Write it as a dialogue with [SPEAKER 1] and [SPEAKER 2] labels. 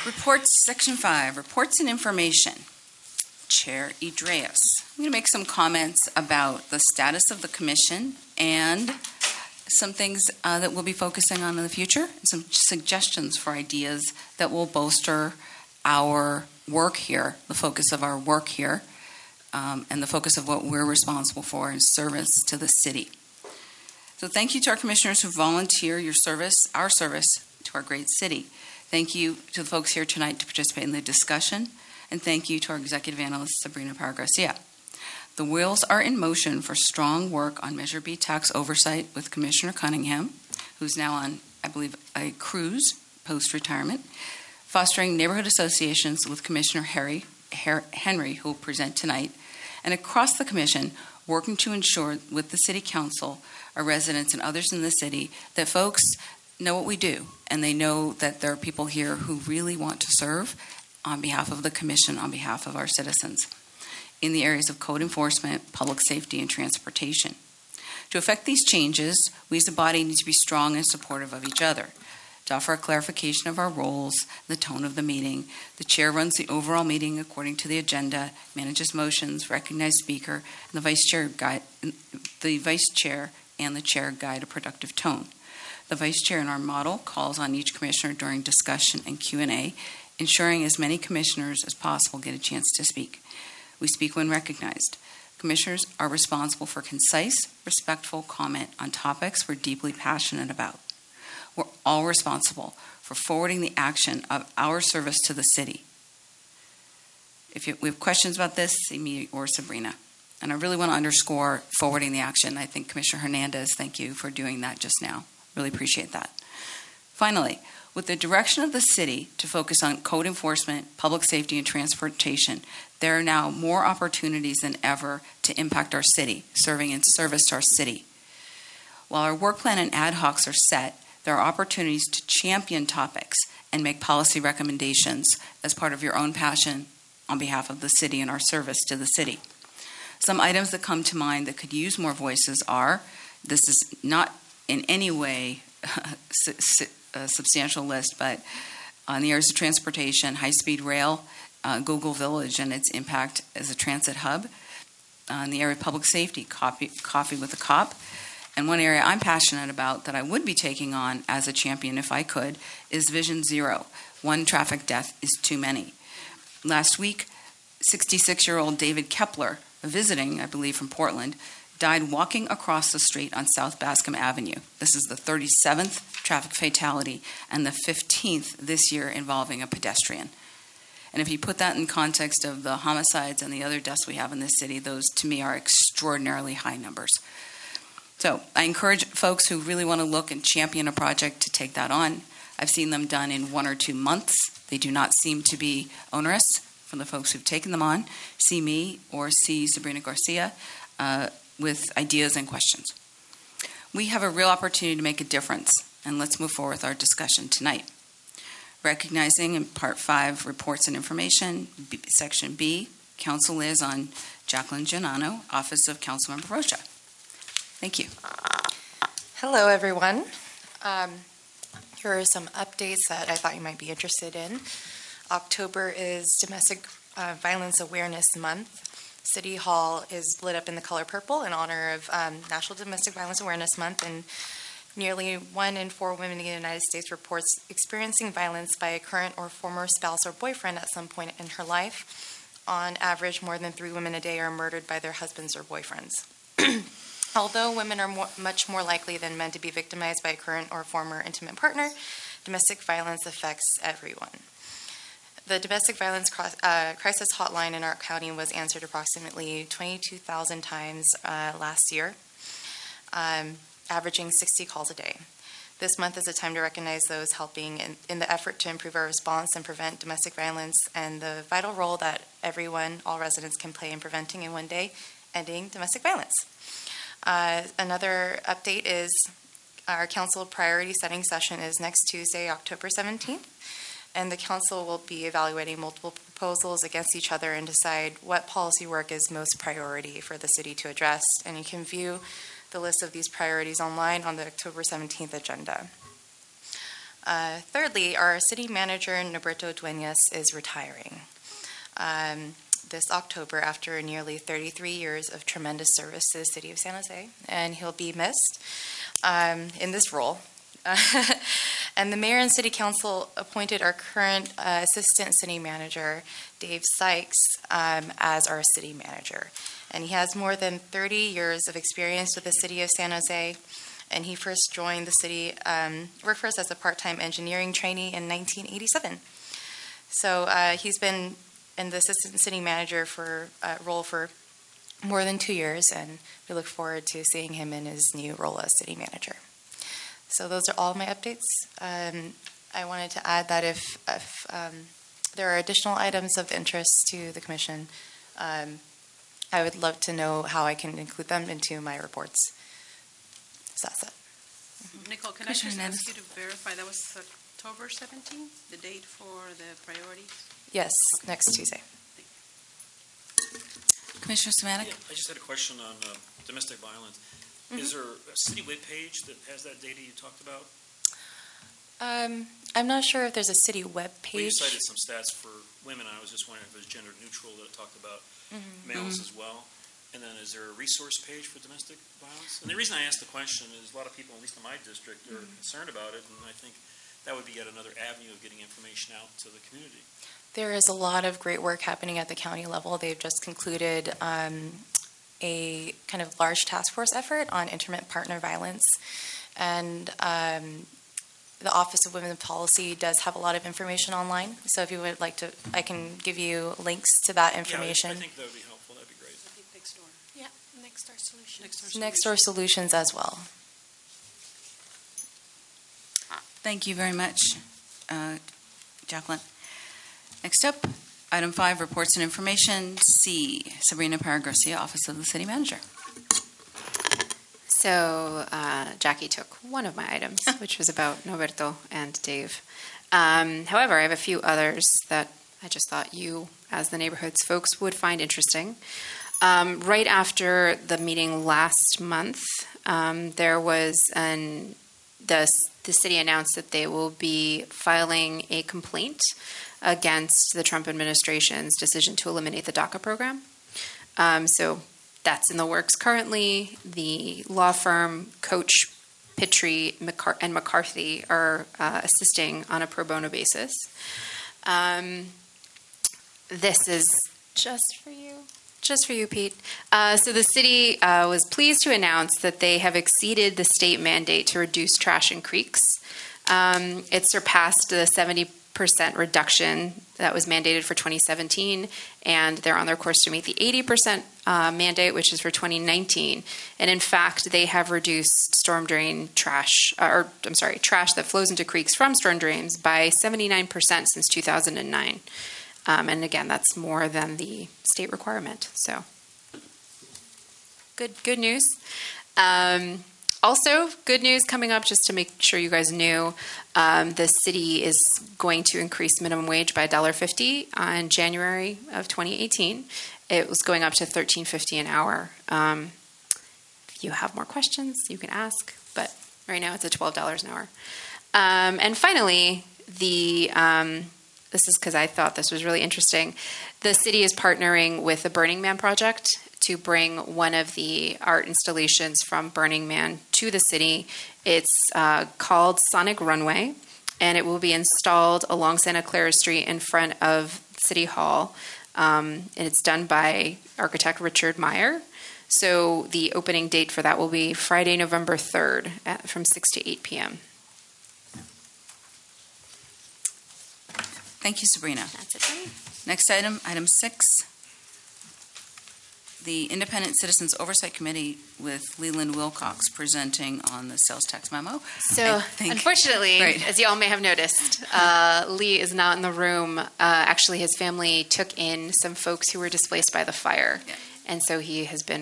[SPEAKER 1] Reports, Section 5, Reports and Information. Chair Idreas. I'm going to make some comments about the status of the commission and some things that we'll be focusing on in the future, some suggestions for ideas that will bolster our work here, the focus of our work here, and the focus of what we're responsible for in service to the city. So thank you to our commissioners who volunteer your service, our service to our great city. Thank you to the folks here tonight to participate in the discussion, and thank you to our executive analyst, Sabrina Parra-Garcia. The wheels are in motion for strong work on Measure B tax oversight with Commissioner Cunningham, who's now on, I believe, a cruise post-retirement, fostering neighborhood associations with Commissioner Henry, who will present tonight, and across the commission, working to ensure with the City Council, our residents and others in the city, that folks know what we do, and they know that there are people here who really want to serve on behalf of the commission, on behalf of our citizens, in the areas of code enforcement, public safety, and transportation. To effect these changes, we as a body need to be strong and supportive of each other. To offer a clarification of our roles, the tone of the meeting, the chair runs the overall meeting according to the agenda, manages motions, recognized speaker, and the vice chair and the chair guide a productive tone. The vice chair in our model calls on each commissioner during discussion and Q&A, ensuring as many commissioners as possible get a chance to speak. We speak when recognized. Commissioners are responsible for concise, respectful comment on topics we're deeply passionate about. We're all responsible for forwarding the action of our service to the city. If we have questions about this, see me or Sabrina. And I really want to underscore forwarding the action. I think Commissioner Hernandez, thank you for doing that just now. Really appreciate that. Finally, with the direction of the city to focus on code enforcement, public safety, and transportation, there are now more opportunities than ever to impact our city, serving in service to our city. While our work plan and ad hocs are set, there are opportunities to champion topics and make policy recommendations as part of your own passion on behalf of the city and our service to the city. Some items that come to mind that could use more voices are, this is not in any way a substantial list, but on the areas of transportation, high-speed rail, Google Village and its impact as a transit hub, in the area of public safety, coffee with a cop. And one area I'm passionate about that I would be taking on as a champion if I could is Vision Zero. One traffic death is too many. Last week, 66-year-old David Kepler, visiting, I believe, from Portland, died walking across the street on South Bascom Avenue. This is the 37th traffic fatality and the 15th this year involving a pedestrian. And if you put that in context of the homicides and the other deaths we have in this city, those to me are extraordinarily high numbers. So I encourage folks who really want to look and champion a project to take that on. I've seen them done in 1 or 2 months. They do not seem to be onerous from the folks who've taken them on. See me or see Sabrina Garcia with ideas and questions. We have a real opportunity to make a difference, and let's move forward with our discussion tonight. Recognizing in Part 5, Reports and Information, Section B, Council Liaison Jacqueline Giannano, Office of Councilmember Rocha. Thank you.
[SPEAKER 2] Hello, everyone. Here are some updates that I thought you might be interested in. October is Domestic Violence Awareness Month. City Hall is lit up in the color purple in honor of National Domestic Violence Awareness Month, and nearly 1 in 4 women in the United States reports experiencing violence by a current or former spouse or boyfriend at some point in her life. On average, more than 3 women a day are murdered by their husbands or boyfriends. Although women are much more likely than men to be victimized by a current or former intimate partner, domestic violence affects everyone. The domestic violence crisis hotline in our county was answered approximately 22,000 times last year, averaging 60 calls a day. This month is a time to recognize those helping in the effort to improve our response and prevent domestic violence, and the vital role that all residents can play in preventing and one day ending domestic violence. Another update is our council priority setting session is next Tuesday, October 17th. And the council will be evaluating multiple proposals against each other and decide what policy work is most priority for the city to address. And you can view the list of these priorities online on the October 17th agenda. Thirdly, our city manager, Norberto Dueñas, is retiring this October after nearly 33 years of tremendous service to the city of San Jose, and he'll be missed in this role. And the mayor and city council appointed our current assistant city manager, Dave Sykes, as our city manager. And he has more than 30 years of experience with the city of San Jose. And he first joined the city, worked for us as a part-time engineering trainee in 1987. So he's been in the assistant city manager role for more than 2 years, and we look forward to seeing him in his new role as city manager. So those are all my updates. I wanted to add that if there are additional items of interest to the commission, I would love to know how I can include them into my reports. So that's it.
[SPEAKER 3] Nicole, can I just ask you to verify that was October 17th, the date for the priorities?
[SPEAKER 2] Yes, next Tuesday.
[SPEAKER 1] Commissioner Semanek?
[SPEAKER 4] Yeah, I just had a question on domestic violence. Is there a city webpage that has that data you talked about?
[SPEAKER 2] I'm not sure if there's a city web
[SPEAKER 4] Well, you
[SPEAKER 2] page.
[SPEAKER 4] cited some stats for women. I was just wondering if it was gender neutral that it talked about males as well. And then is there a resource page for domestic violence? And the reason I asked the question is a lot of people, at least in my district, are concerned about it, and I think that would be yet another avenue of getting information out to the community.
[SPEAKER 2] There is a lot of great work happening at the county level. They've just concluded a kind of large task force effort on intimate partner violence. And the Office of Women Policy does have a lot of information online. So if you would like to, I can give you links to that information.
[SPEAKER 4] Yeah, I think that would be helpful. That'd be great.
[SPEAKER 3] I think next door.
[SPEAKER 5] Yeah, Next Door Solutions.
[SPEAKER 2] Next Door Solutions as well.
[SPEAKER 1] Thank you very much, Jacqueline. Next up, item 5, reports and information. C, Sabrina Paragarcia, Office of the City Manager.
[SPEAKER 5] So Jackie took one of my items, which was about Norberto and Dave. However, I have a few others that I just thought you, as the neighborhoods folks, would find interesting. Right after the meeting last month, there was the city announced that they will be filing a complaint against the Trump administration's decision to eliminate the DACA program. So that's in the works currently. The law firm Coach, Pittry, and McCarthy are assisting on a pro bono basis. This is just for you. Just for you, Pete. So the city was pleased to announce that they have exceeded the state mandate to reduce trash in creeks. It surpassed the 70% reduction that was mandated for 2017, and they're on their course to meet the 80% mandate, which is for 2019. And in fact, they have reduced trash that flows into creeks from storm drains by 79% since 2009. And again, that's more than the state requirement. So, good news. Also, good news coming up, just to make sure you guys knew, the city is going to increase minimum wage by $1.50 on January of 2018. It was going up to $13.50 an hour. If you have more questions, you can ask, but right now it's at $12 an hour. And finally, this is because I thought this was really interesting. The city is partnering with the Burning Man Project to bring one of the art installations from Burning Man to the city. It's called Sonic Runway, and it will be installed along Santa Clara Street in front of City Hall. And it's done by architect Richard Meyer. So the opening date for that will be Friday, November 3rd from 6 to 8 p.m.
[SPEAKER 1] Thank you, Sabrina.
[SPEAKER 5] That's it for me.
[SPEAKER 1] Next item, item 6. The Independent Citizens Oversight Committee with Leland Wilcox presenting on the sales tax memo.
[SPEAKER 5] So, unfortunately,
[SPEAKER 1] Right.
[SPEAKER 5] as you all may have noticed, Lee is not in the room. Actually, his family took in some folks who were displaced by the fire.
[SPEAKER 1] Yeah.
[SPEAKER 5] And so he has been